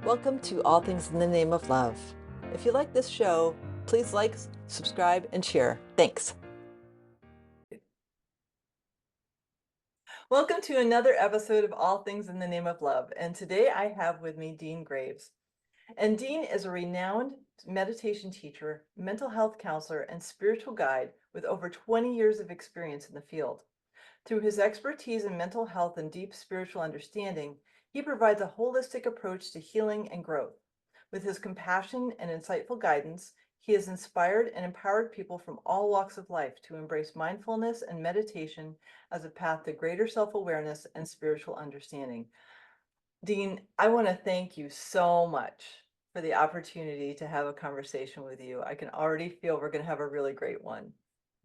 Welcome to All Things in the Name of Love. If you like this show, please like, subscribe, and share. Thanks. Welcome to another episode of All Things in the Name of Love. And today I have with me Dean Graves. And Dean is a renowned meditation teacher, mental health counselor, and spiritual guide with over 20 years of experience in the field. Through his expertise in mental health and deep spiritual understanding, he provides a holistic approach to healing and growth. With his compassion and insightful guidance, he has inspired and empowered people from all walks of life to embrace mindfulness and meditation as a path to greater self-awareness and spiritual understanding. Dean, I want to thank you so much for the opportunity to have a conversation with you. I can already feel we're going to have a really great one.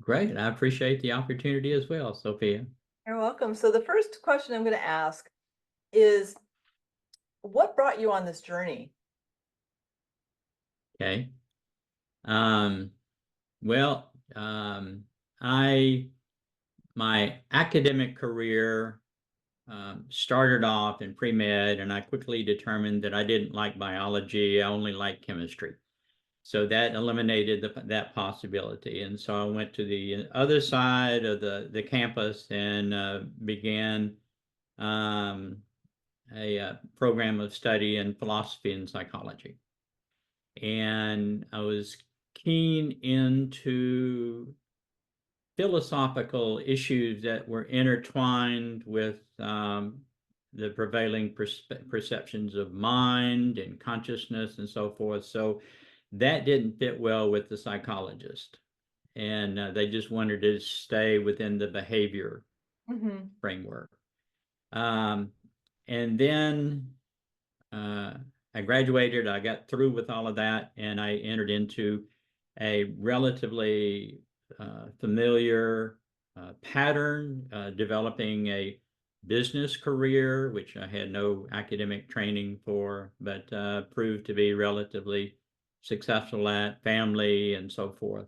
Great. I appreciate the opportunity as well, Sophia. You're welcome. So the first question I'm going to ask is, what brought you on this journey? Okay. Um, well, my academic career started off in pre-med, and I quickly determined that I didn't like biology. I only liked chemistry. So that eliminated that possibility. And so I went to the other side of the campus and began a program of study in philosophy and psychology. And I was keen into philosophical issues that were intertwined with the prevailing perceptions of mind and consciousness and so forth. So that didn't fit well with the psychologist. And they just wanted to stay within the behavior framework. And then I graduated, I got through with all of that, and I entered into a relatively familiar pattern, developing a business career, which I had no academic training for, but proved to be relatively successful at, family and so forth.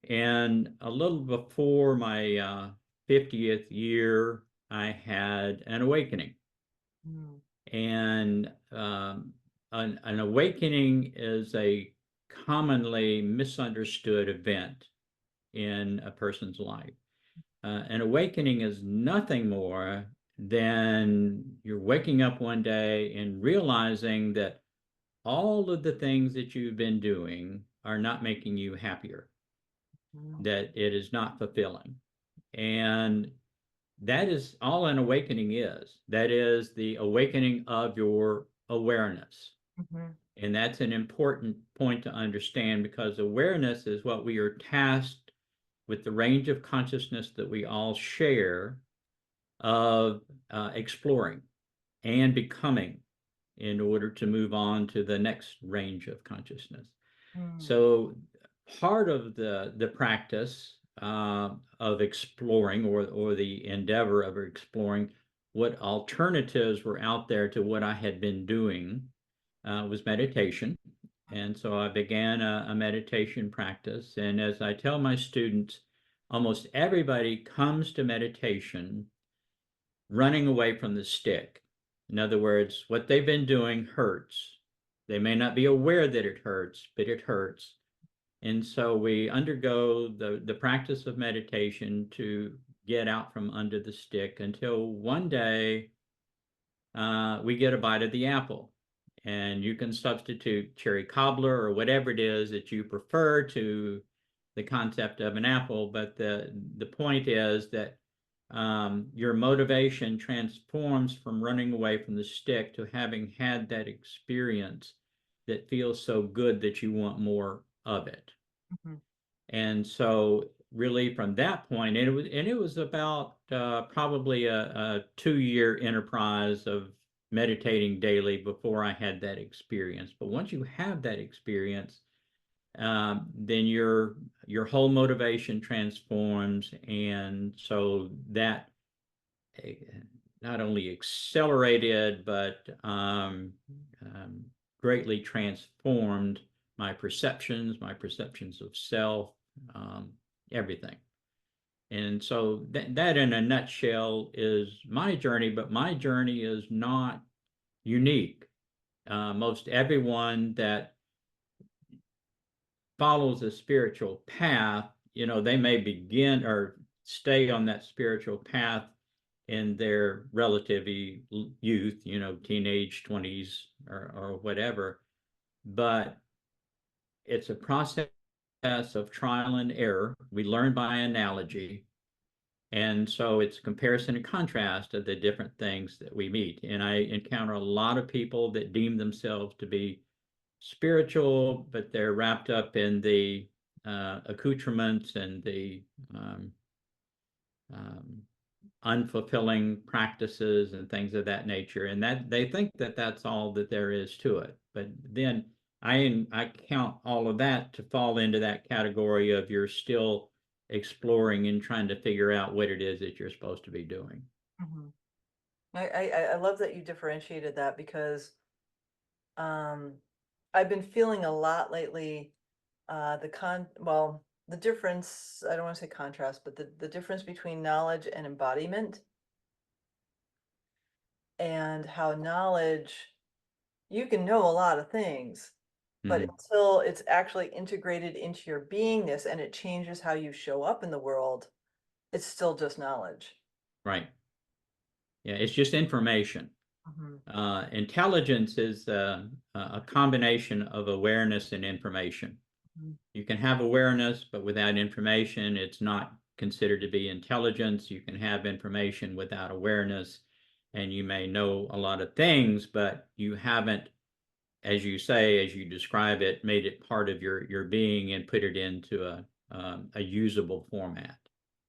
And a little before my 50th year, I had an awakening. And an awakening is a commonly misunderstood event in a person's life. An awakening is nothing more than you're waking up one day and realizing that all of the things that you've been doing are not making you happier, that it is not fulfilling. And that is all an awakening is. That is the awakening of your awareness. And that's an important point to understand, because awareness is what we are tasked with, the range of consciousness that we all share, of exploring and becoming in order to move on to the next range of consciousness. So part of the practice of exploring, or the endeavor of exploring what alternatives were out there to what I had been doing, was meditation. And so I began a meditation practice. And as I tell my students, almost everybody comes to meditation running away from the stick. In other words, what they've been doing hurts. They may not be aware that it hurts, but it hurts. And so we undergo the practice of meditation to get out from under the stick, until one day we get a bite of the apple. And you can substitute cherry cobbler or whatever it is that you prefer to the concept of an apple. But the point is that your motivation transforms from running away from the stick to having had that experience that feels so good that you want more of it. And so really from that point, and it was about probably a 2-year enterprise of meditating daily before I had that experience. But once you have that experience, then your whole motivation transforms. And so that not only accelerated, but greatly transformed my perceptions of self, everything. And so that in a nutshell is my journey, but my journey is not unique. most everyone that follows a spiritual path, they may begin or stay on that spiritual path in their relative youth, teenage 20s or whatever. But it's a process of trial and error. We learn by analogy. And so it's comparison and contrast of the different things that we meet. And I encounter a lot of people that deem themselves to be spiritual, but they're wrapped up in the accoutrements and the unfulfilling practices and things of that nature, and that they think that that's all that there is to it. But then I count all of that to fall into that category of you're still exploring and trying to figure out what it is that you're supposed to be doing. Mhm. I love that you differentiated that, because I've been feeling a lot lately, the difference, I don't want to say contrast, but the difference between knowledge and embodiment, and how knowledge, you can know a lot of things, but Mhm. until it's actually integrated into your beingness and it changes how you show up in the world, it's still just knowledge. Right. Yeah, it's just information. Mhm. Intelligence is a combination of awareness and information. Mhm. You can have awareness, but without information, it's not considered to be intelligence. You can have information without awareness, and you may know a lot of things, but you haven't, as you say, as you describe it, made it part of your being and put it into a usable format.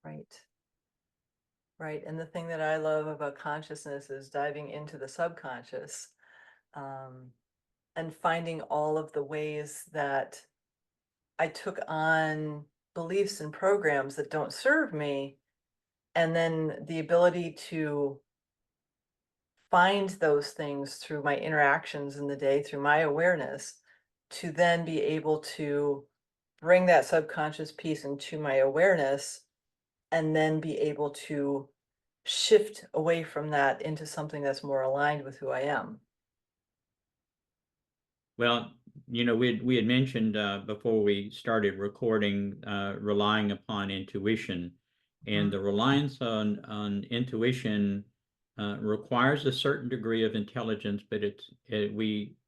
Right. Right. And the thing that I love about consciousness is diving into the subconscious, um, and finding all of the ways that I took on beliefs and programs that don't serve me, and then the ability to find those things through my interactions in the day, through my awareness, to then be able to bring that subconscious piece into my awareness, and then be able to shift away from that into something that's more aligned with who I am. Well, we had mentioned before we started recording, relying upon intuition, and Mhm. the reliance on intuition requires a certain degree of intelligence, but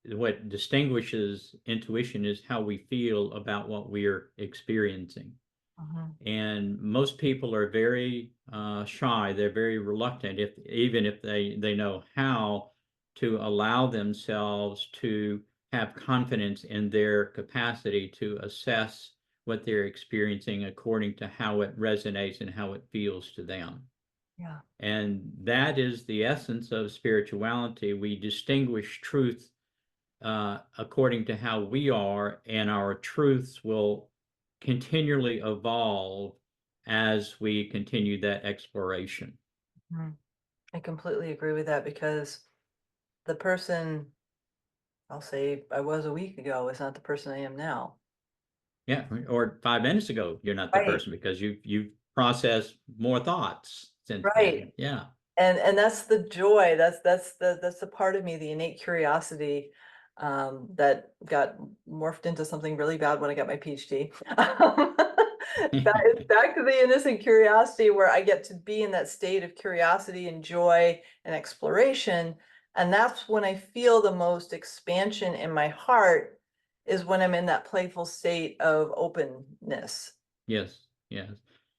what distinguishes intuition is how we feel about what we're experiencing. Mhm. And most people are very shy. They're very reluctant, even if they know how to allow themselves to have confidence in their capacity to assess what they're experiencing according to how it resonates and how it feels to them. Yeah. And that is the essence of spirituality. We distinguish truth according to how we are, and our truths will continually evolve as we continue that exploration. Mhm. I completely agree with that, because the person I'll say I was a week ago is not the person I am now. Yeah, or 5 minutes ago, you're not the Right. person because you've processed more thoughts since then. Right. Yeah. And that's the joy. That's the part of me, the innate curiosity, that got morphed into something really bad when I got my PhD. Back to the innocent curiosity, where I get to be in that state of curiosity and joy and exploration. And that's when I feel the most expansion in my heart, is when I'm in that playful state of openness. Yes, yes.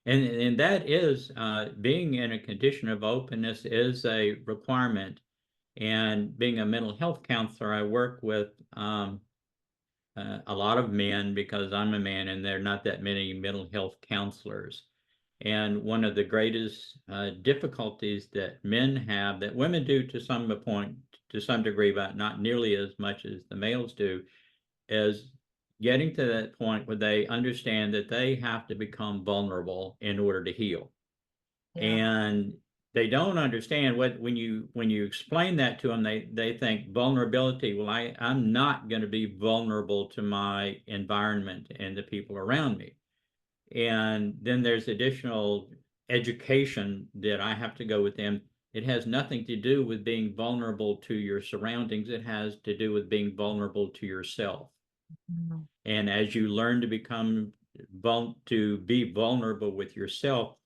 And that is being in a condition of openness is a requirement. And being a mental health counselor, I work with a lot of men because I'm a man and there are not that many mental health counselors. And one of the greatest difficulties that men have, that women do to some point, to some degree, but not nearly as much as the males do, is getting to that point where they understand that they have to become vulnerable in order to heal. Yeah. And they don't understand what when you explain that to them, they think vulnerability. Well, I'm not going to be vulnerable to my environment and the people around me. And then there's additional education that I have to go with them. It has nothing to do with being vulnerable to your surroundings. It has to do with being vulnerable to yourself. Mhm. And as you learn to become to be vulnerable with yourself,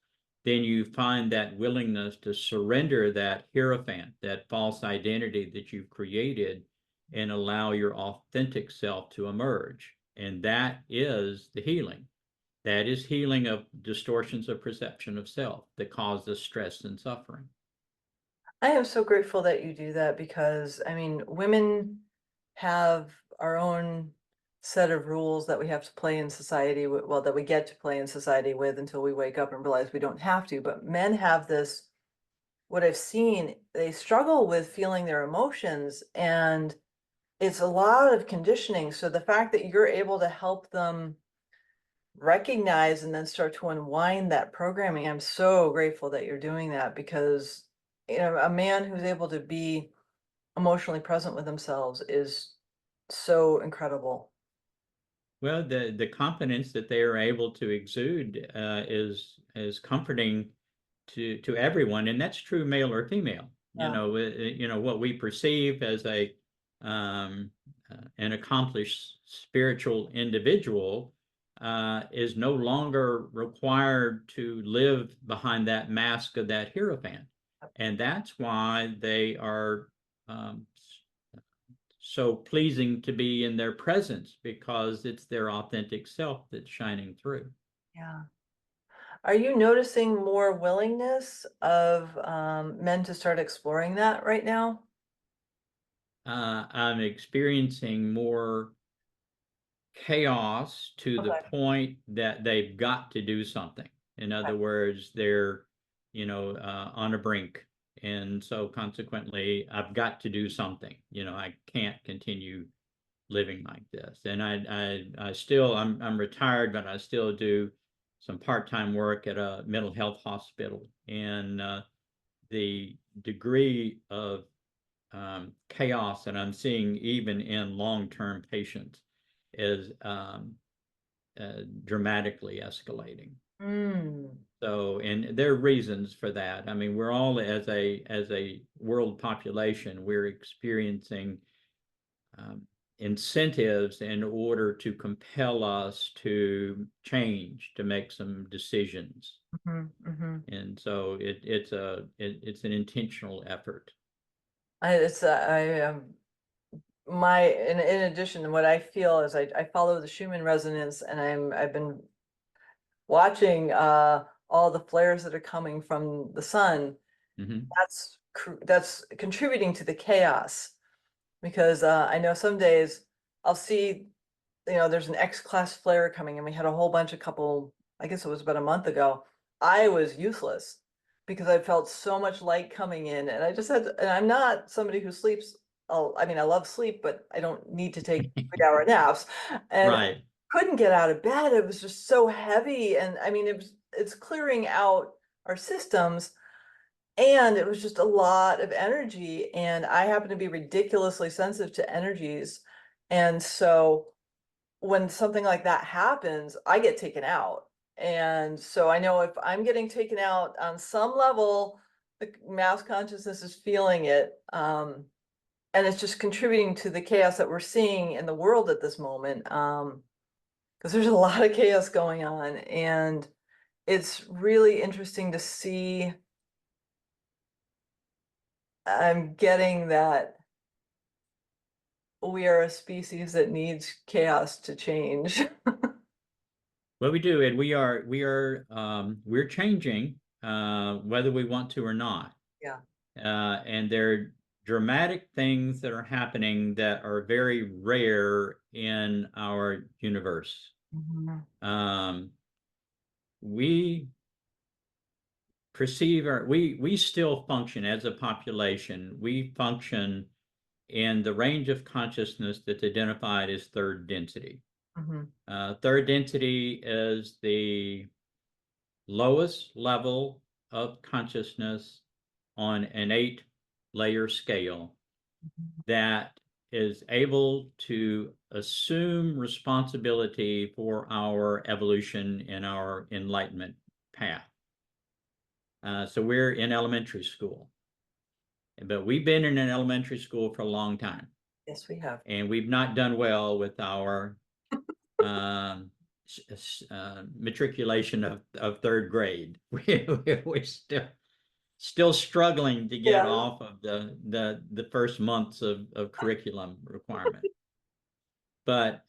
then you find that willingness to surrender that hierophant, that false identity that you've created, and allow your authentic self to emerge. And that is the healing. That is healing of distortions of perception of self that cause us stress and suffering. I am so grateful that you do that because, I mean, women have our own set of rules that we have to play in society, well, that we get to play in society with until we wake up and realize we don't have to. But men have this, what I've seen, they struggle with feeling their emotions, and it's a lot of conditioning. So the fact that you're able to help them recognize and then start to unwind that programming, I'm so grateful that you're doing that because, a man who's able to be emotionally present with themselves is so incredible. Well, the confidence that they are able to exude is comforting to everyone, and that's true, male or female. Yeah. What we perceive as um, an accomplished spiritual individual is no longer required to live behind that mask of that hierophant, and that's why they are um, so pleasing to be in their presence, because it's their authentic self that's shining through. Yeah. Are you noticing more willingness of men to start exploring that right now? I'm experiencing more chaos to the Okay. point that they've got to do something. In other words, they're, on a brink. And so consequently, I've got to do something. I can't continue living like this. And I still, I'm retired, but I still do some part-time work at a mental health hospital. And the degree of chaos that I'm seeing even in long-term patients is dramatically escalating. Mm. So, and there are reasons for that. I mean, we're all, as a world population, we're experiencing um, incentives in order to compel us to change, to make some decisions. Mhm, mhm. And so it's an intentional effort. In addition, what I feel is I follow the Schumann resonance, and I've been watching all the flares that are coming from the sun. Mhm. That's contributing to the chaos because I know some days I'll see, there's an X-class flare coming, and we had a whole bunch I guess it was about a month ago. I was useless because I felt so much light coming in, and and I'm not somebody who sleeps. I mean, I love sleep, but I don't need to take 3-hour naps. And I Right. couldn't get out of bed. It was just so heavy. And I mean, it's clearing out our systems, and it was just a lot of energy. And I happen to be ridiculously sensitive to energies. And so when something like that happens, I get taken out. And so I know if I'm getting taken out on some level, the mass consciousness is feeling it. And it's just contributing to the chaos that we're seeing in the world at this moment. Because there's a lot of chaos going on. And it's really interesting to see. I'm getting that we are a species that needs chaos to change. Well, we do, and we're changing, whether we want to or not. Yeah. And there are dramatic things that are happening that are very rare in our universe. Mhm. Um, we we still function as a population. We function in the range of consciousness that's identified as third density. Mhm. Third density is the lowest level of consciousness on an 8-layer scale that is able to assume responsibility for our evolution and our enlightenment path. So we're in elementary school. but we've been in an elementary school for a long time, Yes, we have. and we've not done well with our um, matriculation of third grade. We're still struggling to get Yeah. off of the first months of curriculum requirement. But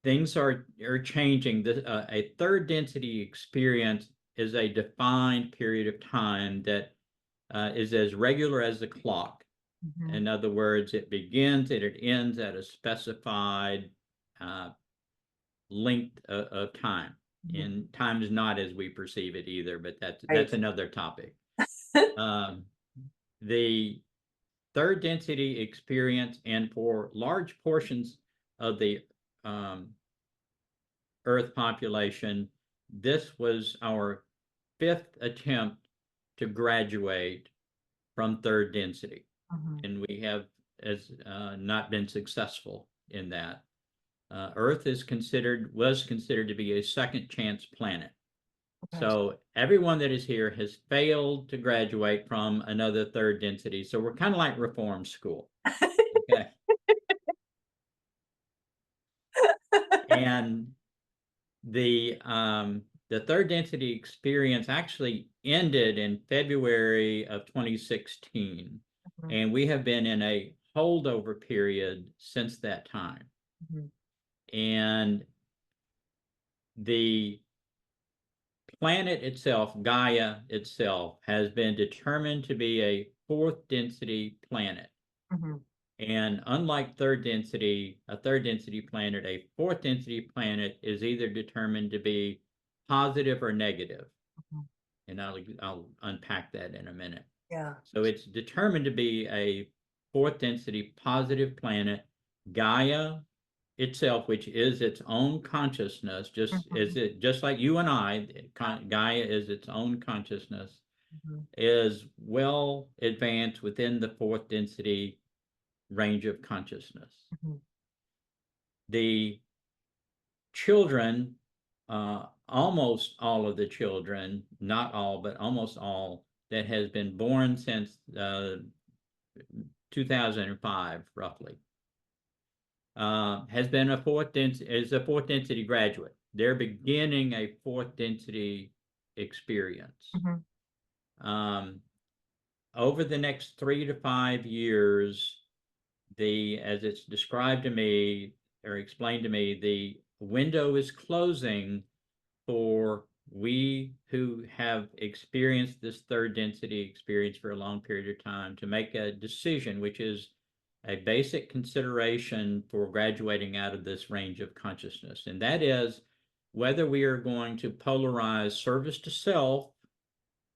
things are changing. A third density experience is a defined period of time that is as regular as the clock. Mhm. In other words, it begins and it ends at a specified length of time. Mhm. And time is not as we perceive it either, but that's Right. another topic. The third density experience, and for large portions of the Earth population, this was our fifth attempt to graduate from third density, Mhm. and we have as not been successful in that. Earth was considered to be a second chance planet. Okay. So everyone that is here has failed to graduate from another third density. So we're kind of like reform school. Okay. And the third density experience actually ended in February of 2016. Mhm. And we have been in a holdover period since that time. Mhm. And the planet itself, Gaia itself, has been determined to be a fourth density planet. Mhm. And unlike a third density planet, a fourth density planet is either determined to be positive or negative. Mhm. And I'll unpack that in a minute. Yeah. So it's determined to be a fourth density positive planet. Gaia itself, which is its own consciousness, Mhm. just like you and I, Gaia is its own consciousness, Mhm. is well advanced within the fourth density range of consciousness. Mhm. The children, almost all of the children, not all, but almost all, that has been born since 2005, roughly, has been is a fourth density graduate. They're beginning a fourth density experience. Mhm. Um, over the next 3 to 5 years, as it's described to me or explained to me, the window is closing for we who have experienced this third density experience for a long period of time to make a decision, which is a basic consideration for graduating out of this range of consciousness. And that is whether we are going to polarize service to self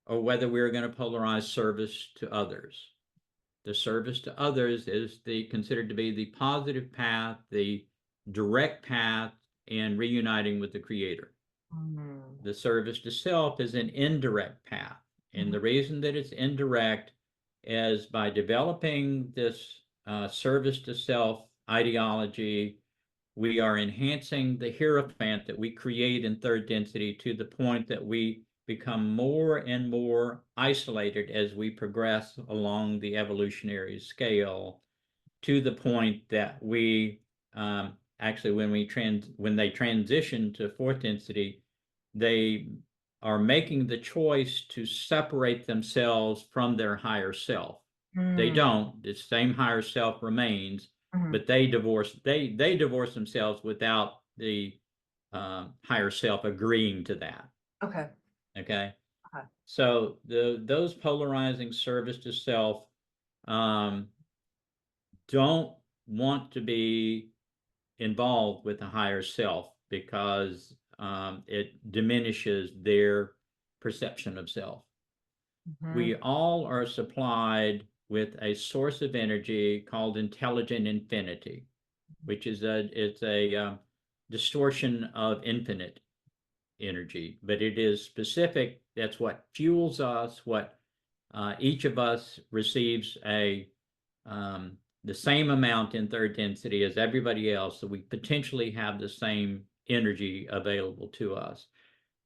or whether we are going to polarize service to others. The service to others is considered to be the positive path, the direct path in reuniting with the Creator. Mhm. The service to self is an indirect path. And Mhm. the reason that it's indirect is by developing this service to self ideology, we are enhancing the hierophant that we create in third density to the point that we become more and more isolated as we progress along the evolutionary scale, to the point that we actually, when they transition to fourth density, they are making the choice to separate themselves from their higher self. They Mhm. don't. The same higher self remains, Mhm. but they divorce themselves without the higher self agreeing to that. Okay. Okay. Okay. So those polarizing service to self um, don't want to be involved with the higher self because it diminishes their perception of self. Mhm. We all are supplied with a source of energy called intelligent infinity, which is a distortion of infinite energy, but it is specific. That's what fuels us. What each of us receives um, the same amount in third density as everybody else, so we potentially have the same energy available to us.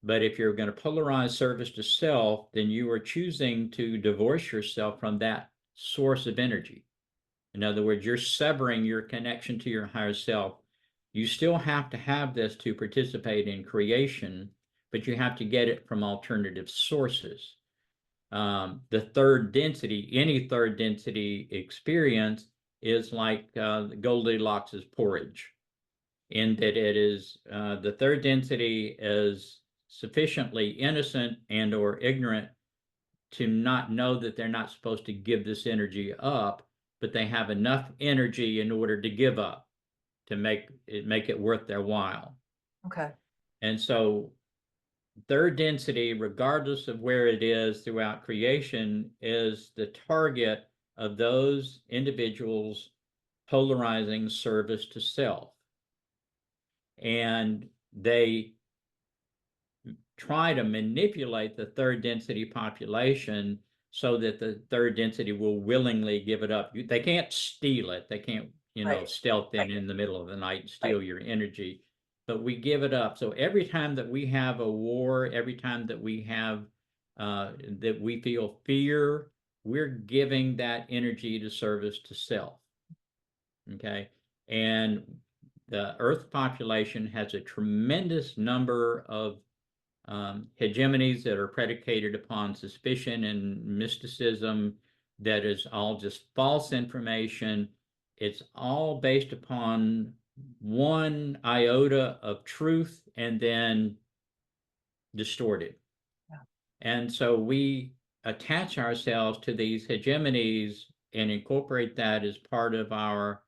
But if you're going to polarize service to self, then you are choosing to divorce yourself from that source of energy. In other words, you're severing your connection to your higher self. You still have to have this to participate in creation, but you have to get it from alternative sources. The third density, any third density experience is like Goldilocks' porridge, in that it is the third density is sufficiently innocent and or ignorant to not know that they're not supposed to give this energy up, but they have enough energy in order to give up, to make it worth their while. Okay. And so third density, regardless of where it is throughout creation, is the target of those individuals polarizing service to self. And they try to manipulate the third density population so that the third density will willingly give it up. They can't steal it. They can't, Right. stealth Right. in the middle of the night and Right. steal your energy, but we give it up. So every time that we have a war, every time that we have that we feel fear, we're giving that energy to service to self. Okay. And the Earth population has a tremendous number of hegemonies that are predicated upon suspicion and mysticism, that is all just false information. It's all based upon one iota of truth and then distorted. Yeah. And so we attach ourselves to these hegemonies and incorporate that as part of our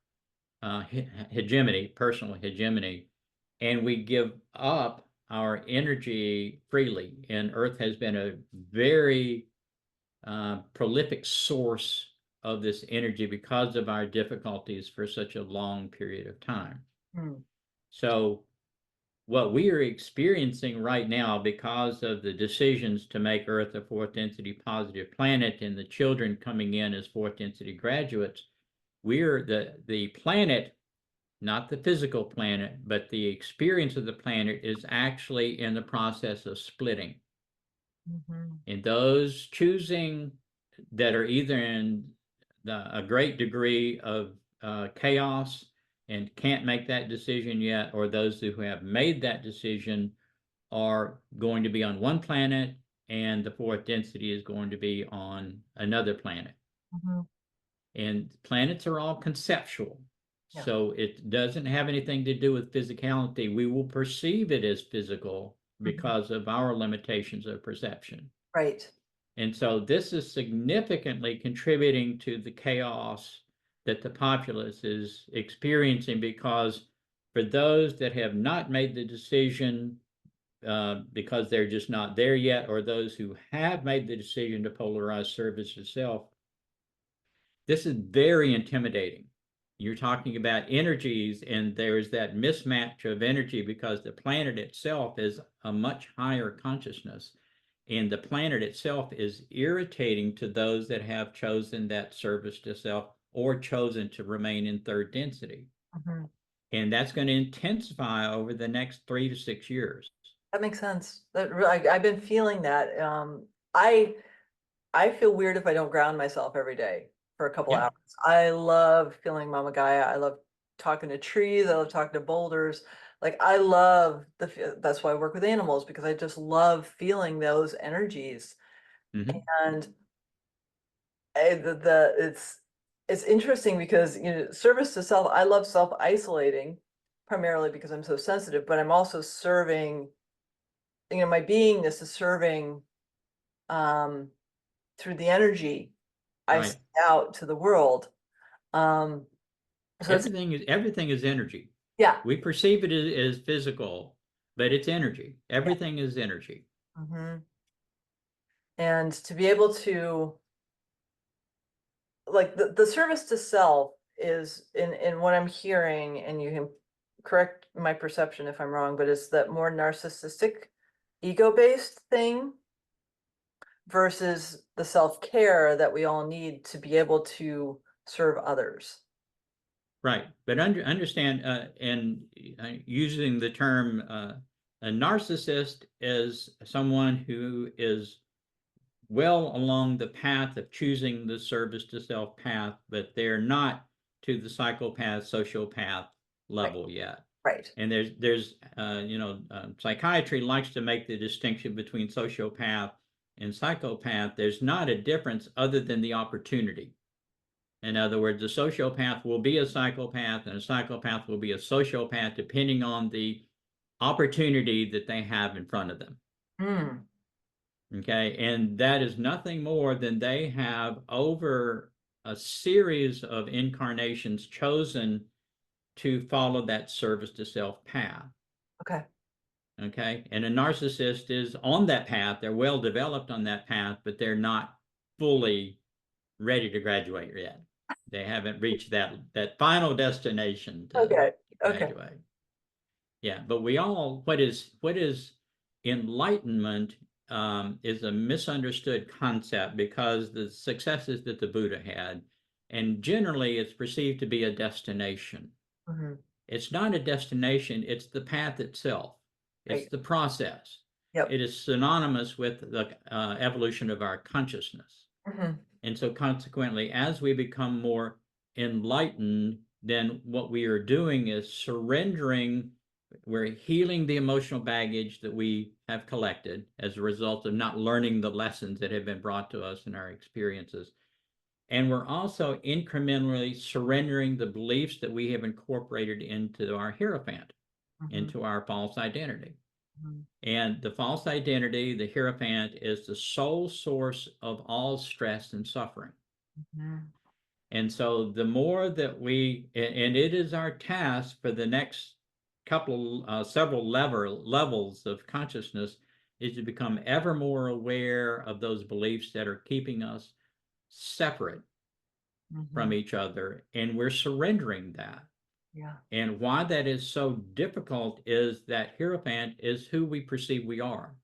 hegemony, personal hegemony, and we give up our energy freely. And Earth has been a very prolific source of this energy because of our difficulties for such a long period of time. Mm. So what we are experiencing right now, because of the decisions to make Earth a fourth density positive planet and the children coming in as fourth density graduates, we're the planet, not the physical planet, but the experience of the planet is actually in the process of splitting. Mm-hmm. And those choosing that are either in a great degree of chaos and can't make that decision yet, or those who have made that decision are going to be on one planet, and the fourth density is going to be on another planet. Mm-hmm. And planets are all conceptual. Yeah. So it doesn't have anything to do with physicality. We will perceive it as physical because of our limitations of perception. Right. And so this is significantly contributing to the chaos that the populace is experiencing, because for those that have not made the decision because they're just not there yet, or those who have made the decision to polarize service itself, this is very intimidating. You're talking about energies, and there's that mismatch of energy because the planet itself is a much higher consciousness. And the planet itself is irritating to those that have chosen that service to self or chosen to remain in third density. Mm-hmm. And that's going to intensify over the next 3 to 6 years. That makes sense. That really, I've been feeling that. I feel weird if I don't ground myself every day for a couple Yeah. hours. I love feeling Mama Gaia. I love talking to trees. I love talking to boulders. Like I love that's why I work with animals, because I just love feeling those energies. Mm-hmm. And it's interesting because service to self. I love self-isolating primarily because I'm so sensitive, but I'm also serving. My beingness is serving through the energy I Right. send out to the world. Um, so it's Everything is energy. yeah, We perceive it as physical, but it's energy. yeah. Everything is energy. Hmm. And to be able to like the service to self is in what I'm hearing, and you can correct my perception if I'm wrong, but it's that more narcissistic, ego-based thing versus the self-care that we all need to be able to serve others. Right. But understand, and using the term A narcissist is someone who is well along the path of choosing the service to self path, but they're not to the psychopath, sociopath Right. level yet. Right. And there's psychiatry likes to make the distinction between sociopath and psychopath. There's not a difference other than the opportunity. In other words, a sociopath will be a psychopath and a psychopath will be a sociopath depending on the opportunity that they have in front of them. Mm. Okay. And that is nothing more than they have over a series of incarnations chosen to follow that service to self path. Okay. Okay. And a narcissist is on that path. They're well developed on that path, but they're not fully ready to graduate yet. They haven't reached that final destination to Okay. Okay. graduate. Yeah, but we all what is enlightenment is a misunderstood concept because the successes that the Buddha had, and generally it's perceived to be a destination. Mm-hmm. It's not a destination, it's the path itself. It's Right. the process. Yep. It is synonymous with the evolution of our consciousness. Mm-hmm. And so consequently, as we become more enlightened, then what we are doing is surrendering, we're healing the emotional baggage that we have collected as a result of not learning the lessons that have been brought to us in our experiences. And we're also incrementally surrendering the beliefs that we have incorporated into our hierophant, Mm-hmm. into our false identity. Mm-hmm. And the false identity, the hierophant, is the sole source of all stress and suffering. Mm-hmm. And so the more that and it is our task for the next several levels of consciousness, is to become ever more aware of those beliefs that are keeping us separate Mm-hmm. from each other. And we're surrendering that. Yeah. And why that is so difficult is that hierophant is who we perceive we are.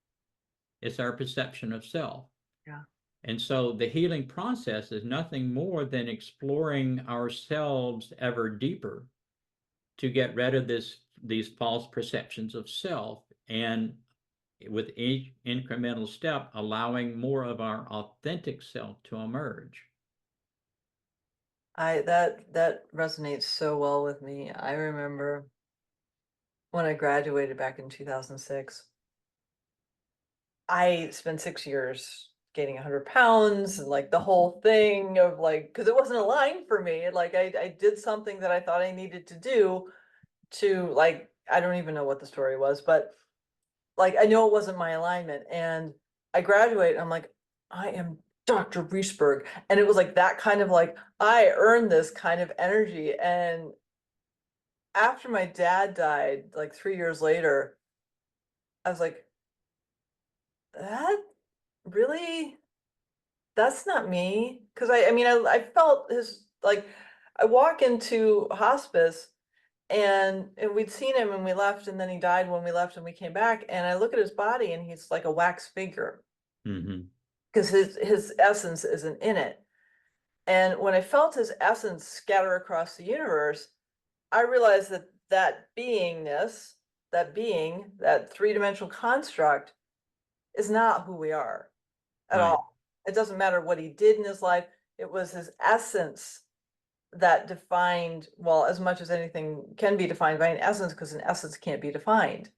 It's our perception of self. Yeah. And so the healing process is nothing more than exploring ourselves ever deeper to get rid of these false perceptions of self, and with each incremental step allowing more of our authentic self to emerge. That resonates so well with me. I remember when I graduated back in 2006, I spent 6 years gaining 100 pounds and like the whole thing of like, because it wasn't aligned for me. Like I did something that I thought I needed to do to like, I don't even know what the story was, but like I know it wasn't my alignment. And I graduate, I'm like, I am Dr. Reesberg. And it was like that kind of like, I earned this kind of energy. And after my dad died, like 3 years later, I was like, that really, that's not me. Cause I mean, I felt his, like, I walk into hospice and we'd seen him and we left and then he died when we left and we came back and I look at his body and he's like a wax figure Mm-hmm. because his essence isn't in it. And when I felt his essence scatter across the universe, I realized that that beingness, that being, that three-dimensional construct is not who we are at Right. all. It doesn't matter what he did in his life. It was his essence that defined, well, as much as anything can be defined by an essence, because an essence can't be defined.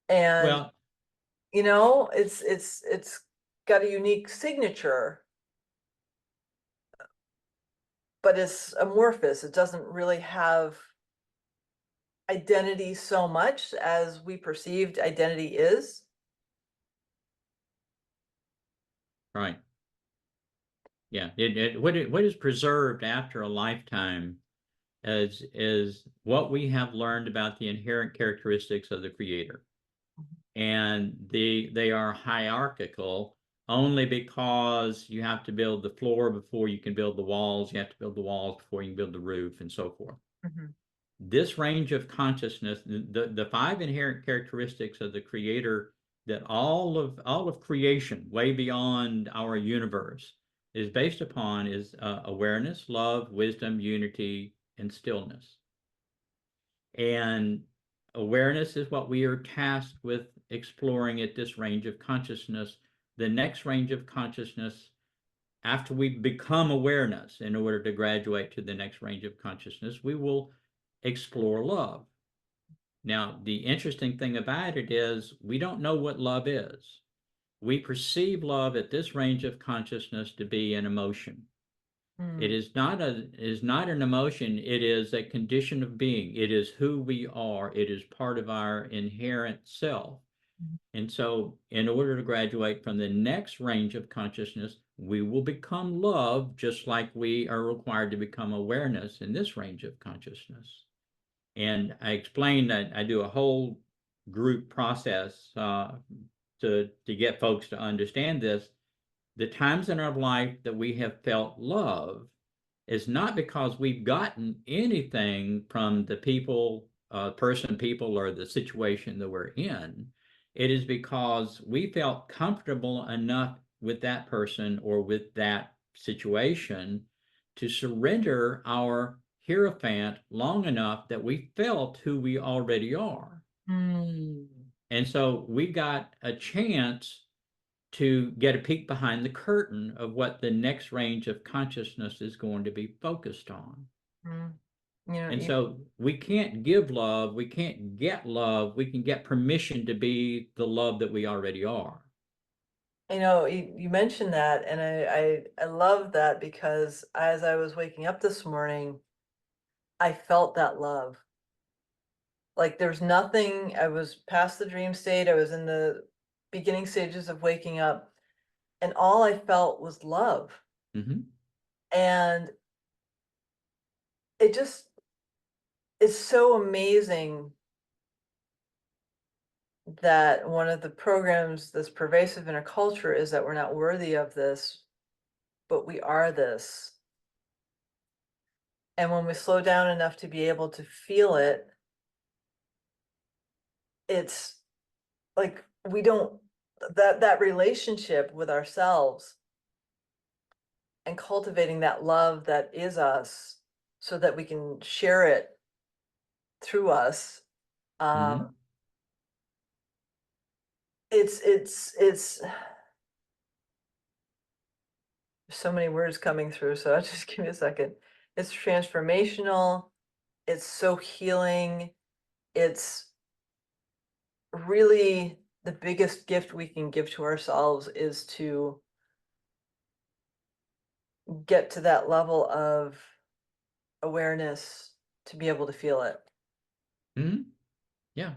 And Well, it's got a unique signature, but it's amorphous. It doesn't really have identity so much as we perceived identity is. right. Yeah. What is preserved after a lifetime is what we have learned about the inherent characteristics of the creator. And they are hierarchical only because you have to build the floor before you can build the walls. You have to build the walls before you can build the roof and so forth. Mm-hmm. This range of consciousness, the five inherent characteristics of the creator that all of creation, way beyond our universe, is based upon is awareness, love, wisdom, unity, and stillness. And awareness is what we are tasked with exploring at this range of consciousness. The next range of consciousness, after we become awareness, in order to graduate to the next range of consciousness, we will explore love. Now, the interesting thing about it is we don't know what love is. We perceive love at this range of consciousness to be an emotion. It Mm. is not an emotion, it is a condition of being. It is who we are. It is part of our inherent self. And so, in order to graduate from the next range of consciousness, we will become love, just like we are required to become awareness in this range of consciousness. And I explained that I do a whole group process to get folks to understand this. The times in our life that we have felt love is not because we've gotten anything from the people, people, or the situation that we're in. It is because we felt comfortable enough with that person or with that situation to surrender our hierophant long enough that we felt who we already are. Mm. And so we got a chance to get a peek behind the curtain of what the next range of consciousness is going to be focused on. Mm. You know, And so we can't give love, we can't get love, we can get permission to be the love that we already are. you mentioned that, and I love that because as I was waking up this morning, I felt that love. Like there's nothing, I was past the dream state, I was in the beginning stages of waking up, and all I felt was love. Mm-hmm. And it just is so amazing that one of the programs that's pervasive in our culture is that we're not worthy of this, but we are this. And when we slow down enough to be able to feel it, it's like we don't, that relationship with ourselves and cultivating that love that is us so that we can share it through us. Mm-hmm. Um, it's so many words coming through, so just give me a second. It's transformational. It's so healing. It's really the biggest gift we can give to ourselves is to get to that level of awareness to be able to feel it. Mm-hmm. Yeah.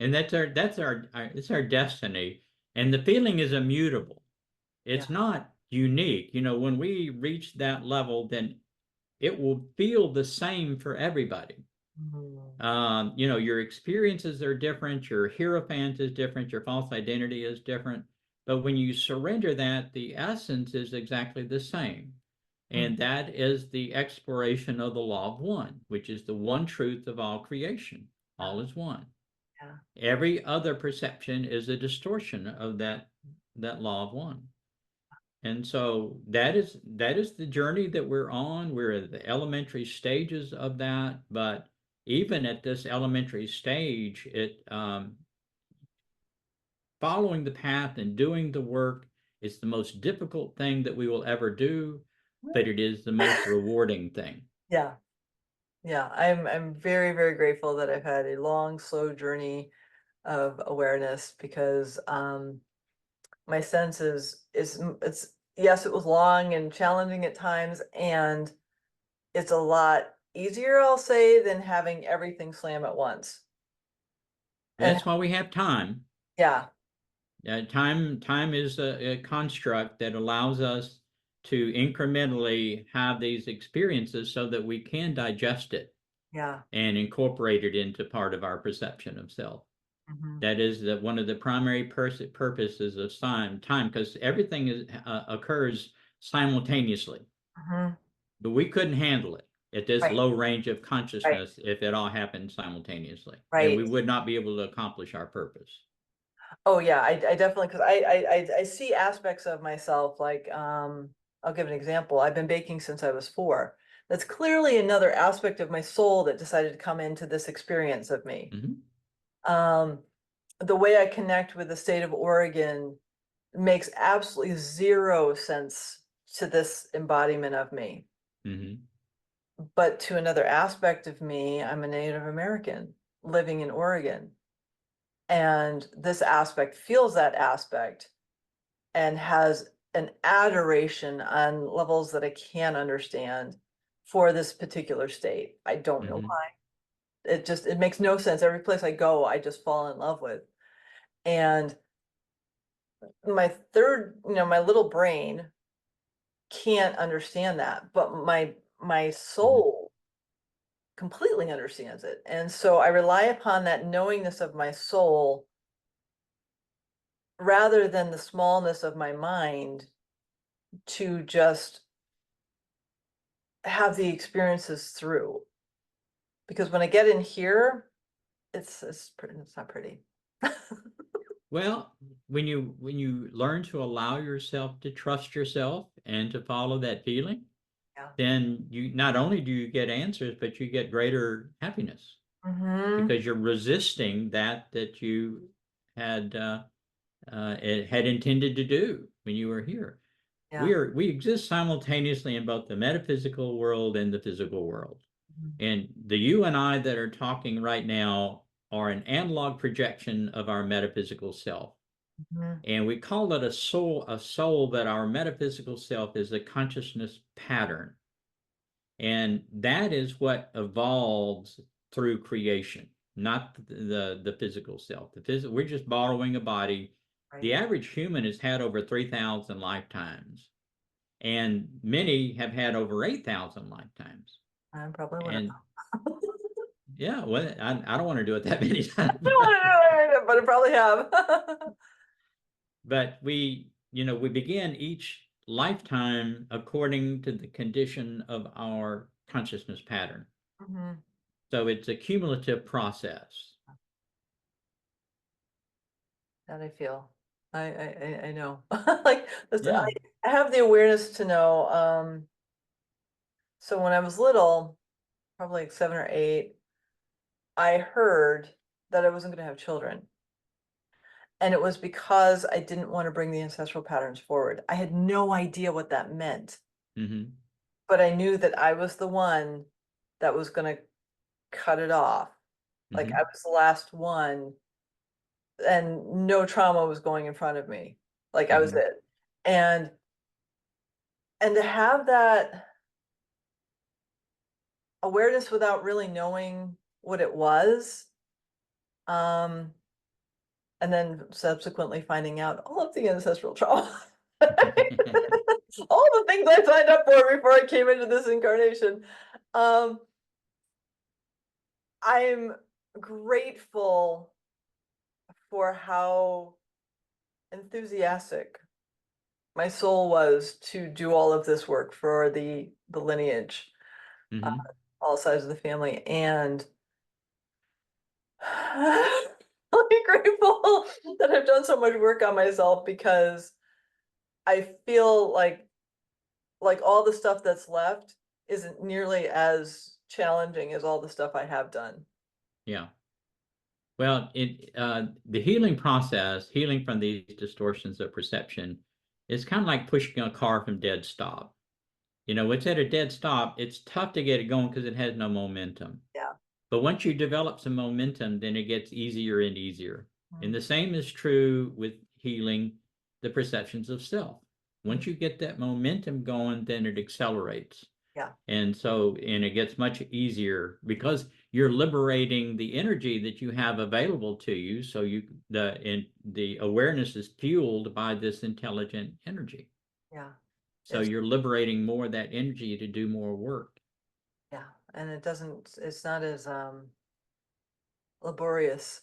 And it's our destiny. And the feeling is immutable. Yeah. It's not unique. When we reach that level, then it will feel the same for everybody. Mhm. Your experiences are different, your hierophant is different, your false identity is different. But when you surrender that, the essence is exactly the same. And Mhm. that is the exploration of the law of one, which is the one truth of all creation. All is one. Yeah. Every other perception is a distortion of that law of one. And so that is the journey that we're on. We're at the elementary stages of that, but even at this elementary stage, following the path and doing the work is the most difficult thing that we will ever do, but it is the most rewarding thing. Yeah. Yeah. I'm very, very grateful that I've had a long, slow journey of awareness because my sense is it's yes, it was long and challenging at times, and it's a lot easier, I'll say, than having everything slam at once. And That's why we have time. yeah, Time is a construct that allows us to incrementally have these experiences so that we can digest it yeah. and incorporate it into part of our perception of self. Mhm. That is one of the primary purposes of time, because everything occurs simultaneously. Mhm. But we couldn't handle it at this Right, low range of right, consciousness if it all happened simultaneously, and we right. would not be able to accomplish our purpose. Oh yeah, I definitely, because I see aspects of myself like I'll give an example. I've been baking since I was 4. That's clearly another aspect of my soul that decided to come into this experience of me. Mm-hmm. The way I connect with the state of Oregon makes absolutely zero sense to this embodiment of me. Mm-hmm. But to another aspect of me, I'm a Native American living in Oregon. And this aspect feels that aspect and has an adoration on levels that I can't understand for this particular state. I don't know Mm-hmm. why. It makes no sense. Every place I go, I just fall in love with. And my third, my little brain can't understand that, but my Mm-hmm. soul completely understands it. And so I rely upon that knowingness of my soul rather than the smallness of my mind to just have the experiences through. Because when I get in here, it's not pretty. Well, when you learn to allow yourself to trust yourself and to follow that feeling, Yeah. then you not only do you get answers, but you get greater happiness Mm-hmm. because you're resisting that you had it had intended to do when you were here. Yeah. We exist simultaneously in both the metaphysical world and the physical world. And the you and I that are talking right now are an analog projection of our metaphysical self. Mm-hmm. And we call it a soul that our metaphysical self is a consciousness pattern. And that is what evolves through creation, not the physical self. We're just borrowing a body. Right. The average human has had over 3,000 lifetimes, and many have had over 8,000 lifetimes. I'm probably one of And them. yeah, well, I don't want to do it that many I times. don't want to do it, but I probably have. But we begin each lifetime according to the condition of our consciousness pattern. Mm-hmm. So it's a cumulative process. That I feel. I know. Like Yeah. I have the awareness to know. So when I was little, probably like 7 or 8, I heard that I wasn't going to have children. And it was because I didn't want to bring the ancestral patterns forward. I had no idea what that meant, Mm-hmm. but I knew that I was the one that was going to cut it off. Like I Mm-hmm. was the last one and no trauma was going in front of me. Like I was Mm-hmm. it. And and to have that awareness without really knowing what it was, um, and then subsequently finding out all of the ancestral trauma. All the things I signed up for before I came into this incarnation. Um, I'm grateful for how enthusiastic my soul was to do all of this work for the lineage, uh, Mm-hmm. all sides of the family, and really grateful that I've done so much work on myself because I feel like all the stuff that's left isn't nearly as challenging as all the stuff I have done. Yeah. Well, the healing process, healing from these distortions of perception, is kind of like pushing a car from dead stop. It's at a dead stop. It's tough to get it going because it has no momentum. Yeah. But once you develop some momentum, then it gets easier and easier. And Mm, the same is true with healing the perceptions of self. mm, Once you get that momentum going, then it accelerates. yeah. And it gets much easier because you're liberating the energy that you have available to you. So the awareness is fueled by this intelligent energy. Yeah. So It's you're liberating more of that energy to do more work. yeah. And it's not as laborious.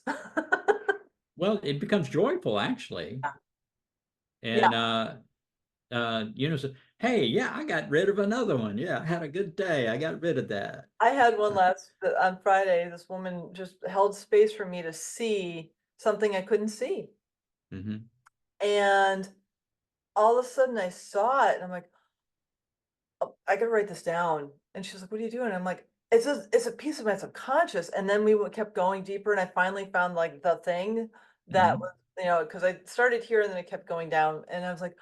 Well, it becomes joyful actually. Yeah. Yeah. And so, hey, yeah, I got rid of another one. Yeah, I had a good day. I got rid of that. I had one on Friday. This woman just held space for me to see something I couldn't see. Mm-hmm. And all of a sudden I saw it and I'm like, oh, I gotta write this down. And she's like, what are you doing? I'm like, it's a piece of my subconscious. And then kept going deeper, and I finally found like the thing that Mhm. was, because I started here and then it kept going down, and I was like,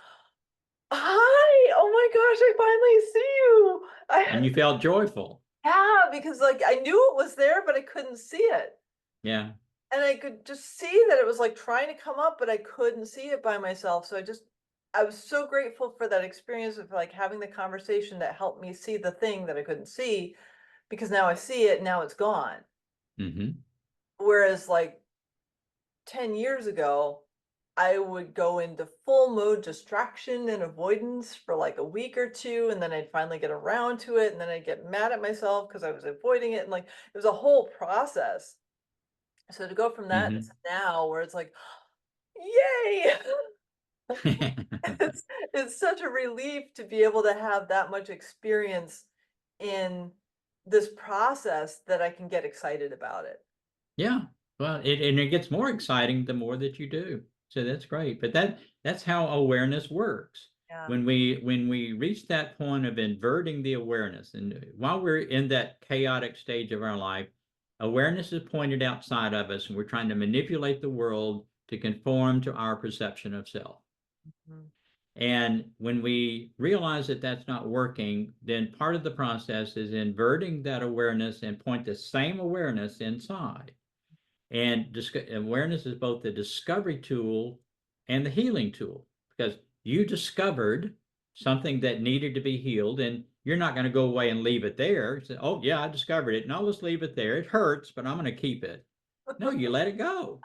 hi, oh my gosh, I finally see you. And you felt joyful. Yeah, because like I knew it was there, but I couldn't see it. Yeah. And I could just see that it was like trying to come up, but I couldn't see it by myself. So I was so grateful for that experience of like having the conversation that helped me see the thing that I couldn't see, because now I see it, now it's gone. Mhm. Whereas like 10 years ago, I would go into full mode distraction and avoidance for like a week or two, and then I'd finally get around to it, and then I'd get mad at myself because I was avoiding it. And like it was a whole process. So to go from that to Mhm. now where it's like, yay! It's it's such a relief to be able to have that much experience in this process that I can get excited about it. Yeah. Well, it gets more exciting the more that you do. So that's great. But that's how awareness works. Yeah. When we reach that point of inverting the awareness, and while we're in that chaotic stage of our life, awareness is pointed outside of us, and we're trying to manipulate the world to conform to our perception of self. Mhm. And when we realize that that's not working, then part of the process is inverting that awareness and point the same awareness inside. And awareness is both the discovery tool and the healing tool, because you discovered something that needed to be healed, and you're not going to go away and leave it there. Say, oh, yeah, I discovered it. No, let's leave it there. It hurts, but I'm going to keep it. No, you let it go.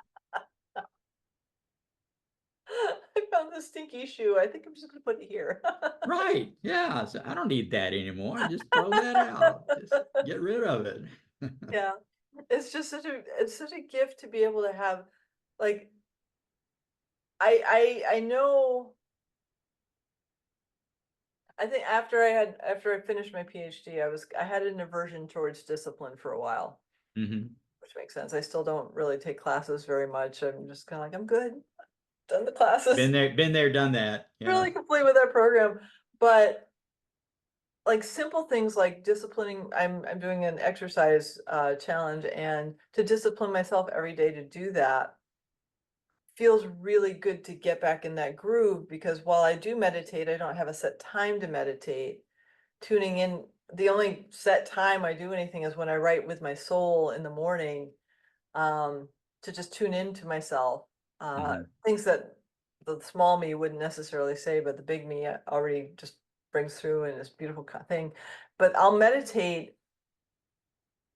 I found this stinky shoe. I think I'm just gonna put it here. Right. Yeah. So I don't need that anymore. Just throw that out. Just get rid of it. Yeah. It's such a gift to be able to have, like, I know. I think after I finished my PhD, I had an aversion towards discipline for a while, Hmm. which makes sense. I still don't really take classes very much. I'm just kind of like, I'm good, done the classes, Been there, done that. Yeah. really complete with that program. But like simple things like disciplining, I'm doing an exercise challenge, and to discipline myself every day to do that feels really good to get back in that groove, because while I do meditate, I don't have a set time to meditate. Tuning in, the only set time I do anything is when I write with my soul in the morning, um, to just tune into myself. Hmm. Things that the small me wouldn't necessarily say, but the big me already just brings through in this beautiful thing. But I'll meditate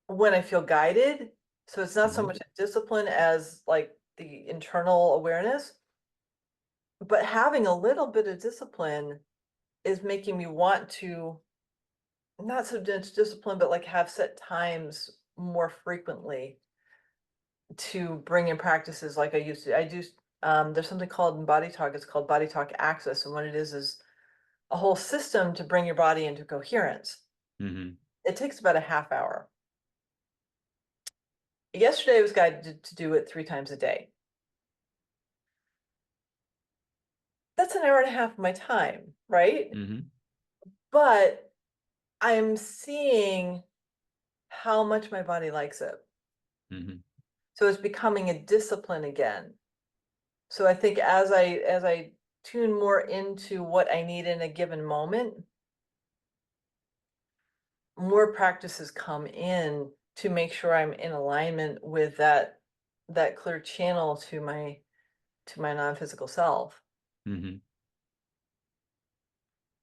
when I feel guided. So it's not so Hmm. much a discipline as like the internal awareness, but having a little bit of discipline is making me want to, not so much discipline, but like have set times more frequently to bring in practices like I used to. I do, there's something called in Body Talk, it's called Body Talk Access. And what it is a whole system to bring your body into coherence. Hmm. It takes about a half hour. Yesterday I was guided to do it 3 times a day. That's an hour and a half of my time, right? Hmm. But I'm seeing how much my body likes it. Hmm. So it's becoming a discipline again. So I think as I tune more into what I need in a given moment, more practices come in to make sure I'm in alignment with that clear channel to my non-physical self. Hmm.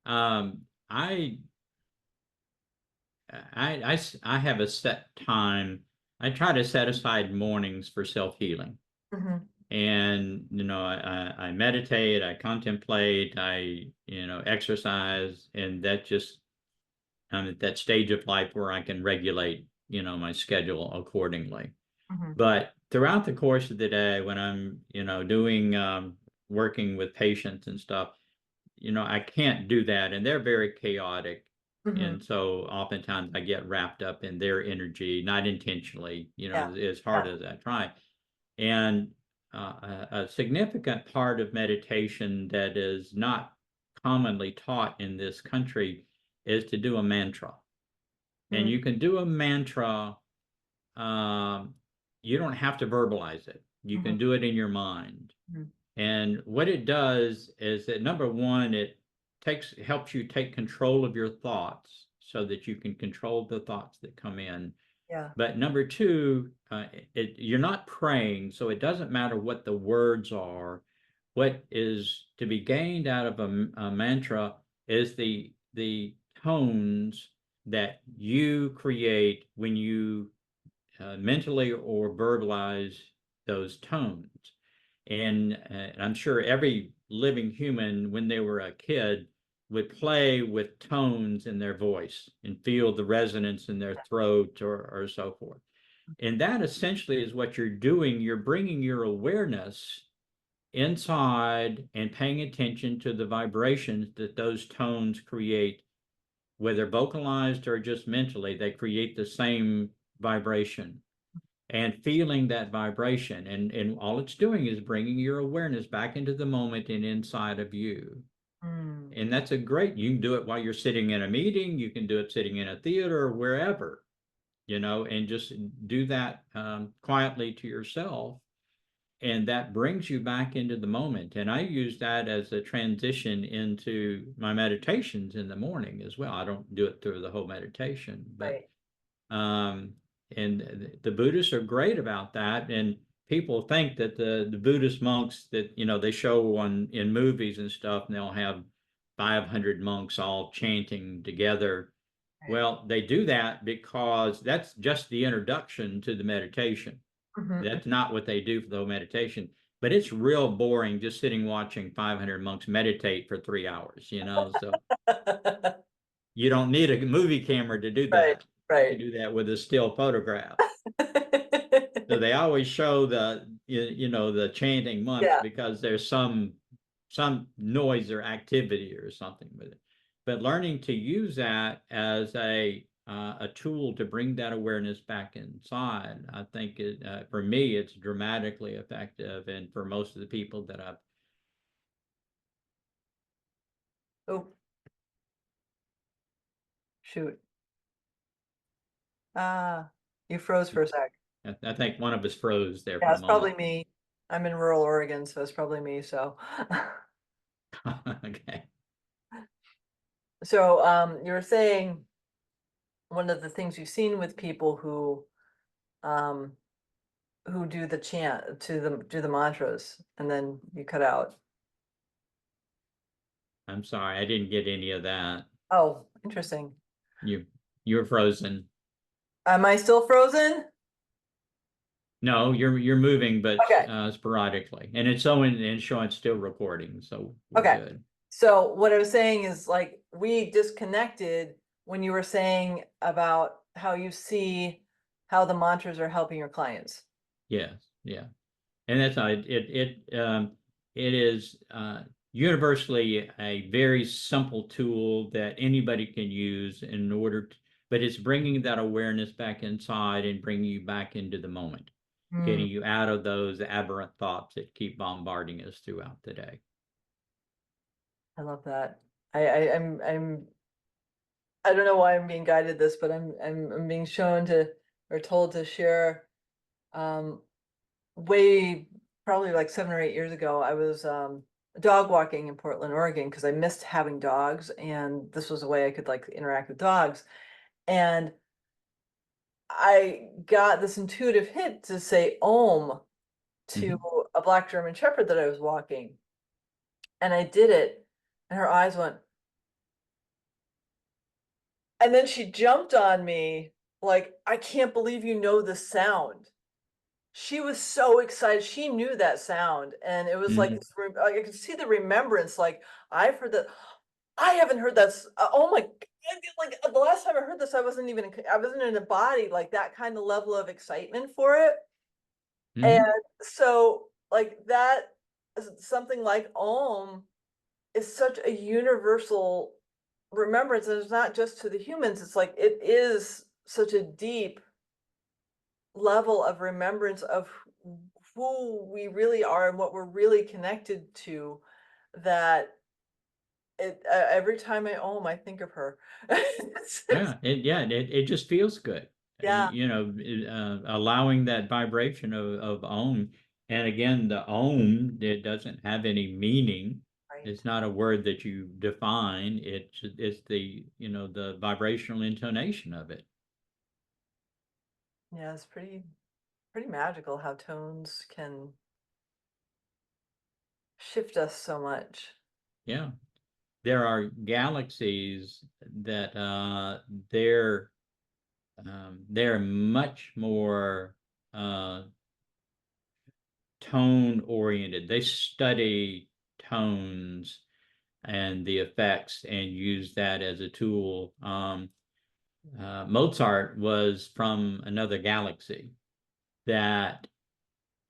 Um, I, I have a set time. I try to set aside mornings for self-healing. Mhm, And, I meditate, I contemplate, exercise, and that just, I'm at that stage of life where I can regulate, my schedule accordingly. mhm. But throughout the course of the day, when I'm, doing, working with patients and stuff, I can't do that, and they're very chaotic. Mhm. And so oftentimes I get wrapped up in their energy, not intentionally, Yeah, as hard yeah. as I try. And a significant part of meditation that is not commonly taught in this country is to do a mantra. And you can do a mantra. You don't have to verbalize it. You Mm-hmm. can do it in your mind. Mm-hmm. And what it does is that, number one, it helps you take control of your thoughts so that you can control the thoughts that come in. Yeah. But number two, you're not praying, so it doesn't matter what the words are. What is to be gained out of a mantra is the tones that you create when you mentally or verbalize those tones. And I'm sure every living human, when they were a kid, would play with tones in their voice and feel the resonance in their throat or so forth. And that essentially is what you're doing. You're bringing your awareness inside and paying attention to the vibrations that those tones create, whether vocalized or just mentally, they create the same vibration, and feeling that vibration. And all it's doing is bringing your awareness back into the moment and inside of you. Mm. And that's you can do it while you're sitting in a meeting, you can do it sitting in a theater or wherever, and just do that quietly to yourself. And that brings you back into the moment. And I use that as a transition into my meditations in the morning as well. I don't do it through the whole meditation, but Right. um, and the Buddhists are great about that. And people think that the Buddhist monks that they show in movies and stuff, and they'll have 500 monks all chanting together. Right. Well, they do that because that's just the introduction to the meditation. Mm-hmm. That's not what they do for the whole meditation. But it's real boring just sitting watching 500 monks meditate for 3 hours, So you don't need a movie camera to do Right. that. You Right. can do that with a still photograph. So they always show the chanting monks Yeah. because there's some noise or activity or something with it. But learning to use that as a tool to bring that awareness back inside, I think for me it's dramatically effective, and for most of the people that I've. Oh, shoot. Ah, you froze for a sec. I think one of us froze there for Yeah, a it's moment. probably me. I'm in rural Oregon, so it's probably me. So, Okay. so you were saying one of the things you've seen with people um, who do the chant do the mantras, and then you cut out. I'm sorry, I didn't get any of that. Oh, interesting. You you were frozen. Am I still frozen? No, you're moving, but Okay. sporadically, and it's showing it's still recording, so we're Okay. good. So what I was saying is like we disconnected when you were saying about how you see how the mantras are helping your clients. Yes, yeah, and that's how it is universally a very simple tool that anybody can use in order to, but it's bringing that awareness back inside and bringing you back into the moment, Mm, getting you out of those aberrant thoughts that keep bombarding us throughout the day. I love that. I don't know why I'm being guided this, but I'm being shown to or told to share um way probably like 7 or 8 years ago. I was dog walking in Portland, Oregon, because I missed having dogs, and this was a way I could like interact with dogs. And I got this intuitive hit to say Om to Mhm. a black German Shepherd that I was walking. And I did it, and her eyes went, and then she jumped on me like, I can't believe you know the sound. She was so excited. She knew that sound. And it was like, Mhm. I could see the remembrance. Like, I've heard that. I haven't heard that. Oh my, like the last time I heard this, I wasn't even, I wasn't in a body, like that kind of level of excitement for it. And Mhm. so, like, that something like Om is such a universal remembrance. And it's not just to the humans, it's like it is such a deep level of remembrance of who we really are and what we're really connected to, that every time I ohm, I think of her. It just feels good. Yeah, Allowing that vibration of Om. And again, the Om, it doesn't have any meaning. right. It's not a word that you define. It's the vibrational intonation of it. Yeah, it's pretty magical how tones can shift us so much. Yeah. There are galaxies that they're they're much more tone oriented. They study tones and the effects and use that as a tool. Mozart was from another galaxy, that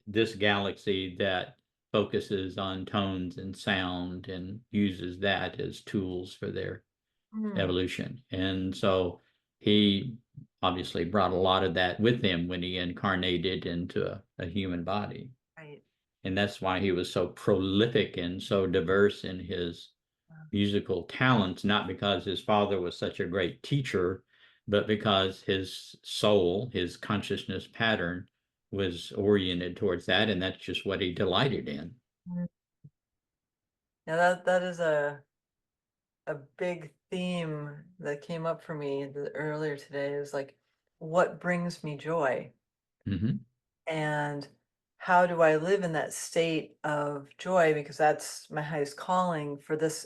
this galaxy that focuses on tones and sound and uses that as tools for their Mm, evolution. And so he obviously brought a lot of that with him when he incarnated into a human body. right. And that's why he was so prolific and so diverse in his musical talents, not because his father was such a great teacher, but because his soul, his consciousness pattern was oriented towards that, and that's just what he delighted in. Mm. Yeah, that is a big theme that came up for me earlier today is like, what brings me joy? Mm-hmm. And how do I live in that state of joy? Because that's my highest calling for this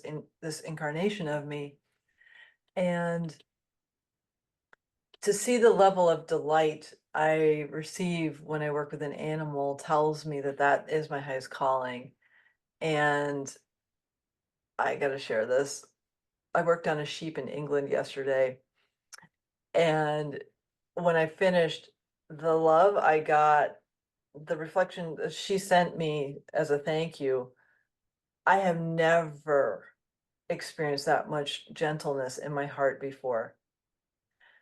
incarnation of me. And to see the level of delight I receive when I work with an animal tells me that that is my highest calling. And I got to share this. I worked on a sheep in England yesterday, and when I finished, the love I got, the reflection that she sent me as a thank you, I have never experienced that much gentleness in my heart before.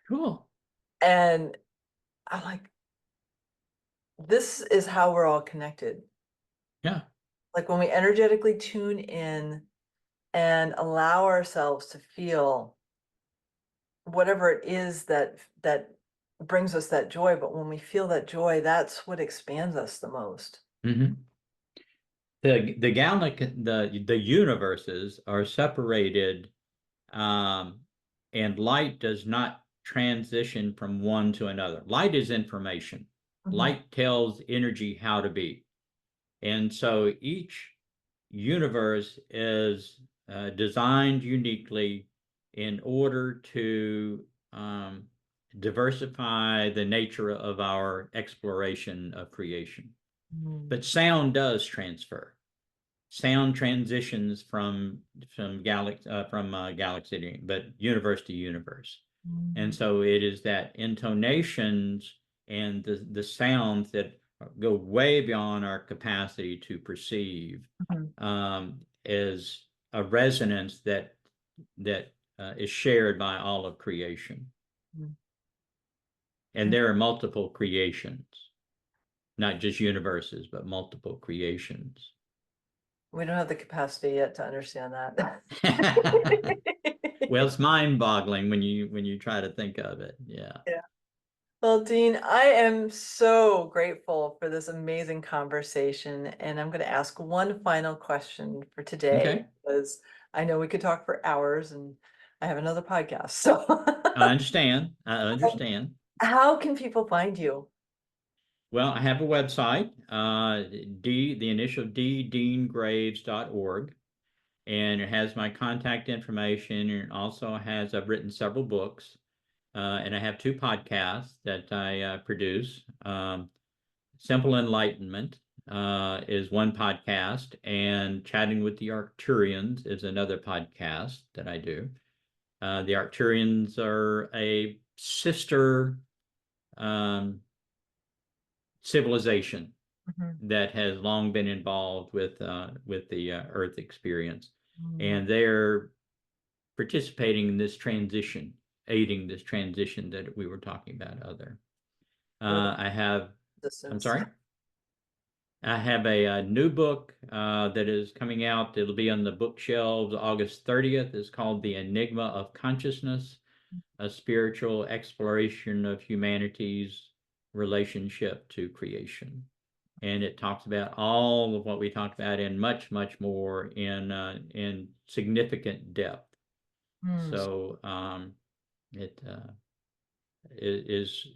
Cool. And I'm like, this is how we're all connected. Yeah. Like when we energetically tune in and allow ourselves to feel whatever it is that brings us that joy, but when we feel that joy, that's what expands us the most. Mm-hmm. The universes are separated, um, and light does not transition from one to another. Light is information. Mhm, Light tells energy how to be. And so each universe is designed uniquely in order to diversify the nature of our exploration of creation. mhm, But sound does transfer. Sound transitions from galaxy, but universe to universe. And mhm, so it is that intonations and the sounds that go way beyond our capacity to perceive, mhm, is a resonance that is shared by all of creation. mhm. And there are multiple creations, not just universes, but multiple creations. We don't have the capacity yet to understand that. Well, it's mind-boggling when you try to think of it. Yeah. Yeah. Well, Dean, I am so grateful for this amazing conversation, and I'm going to ask one final question for today Okay. because I know we could talk for hours, and I have another podcast. So, I understand. I understand. how can people find you? Well, I have a website, the initial D, deangraves.org, and it has my contact information, and it also has, I've written several books, and I have two podcasts that I produce. Simple Enlightenment is one podcast, and Chatting with the Arcturians is another podcast that I do. The Arcturians are a sister um, civilization Mhm, that has long been involved with the Earth experience, mhm. and they're participating in this transition, aiding this transition that we were talking about. What about I have. I'm distance? sorry. I have a new book that is coming out. It'll be on the bookshelves August 30th. It's called The Enigma of Consciousness, a spiritual exploration of humanity's relationship to creation. And it talks about all of what we talked about and much, much more in significant depth. Hmm. So it is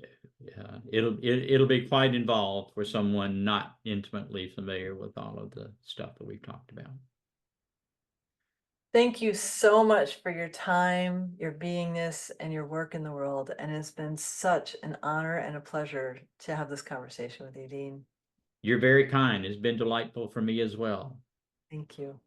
it'll be quite involved for someone not intimately familiar with all of the stuff that we've talked about. Thank you so much for your time, your beingness, and your work in the world. And it's been such an honor and a pleasure to have this conversation with you, Dean. You're very kind. It's been delightful for me as well. Thank you.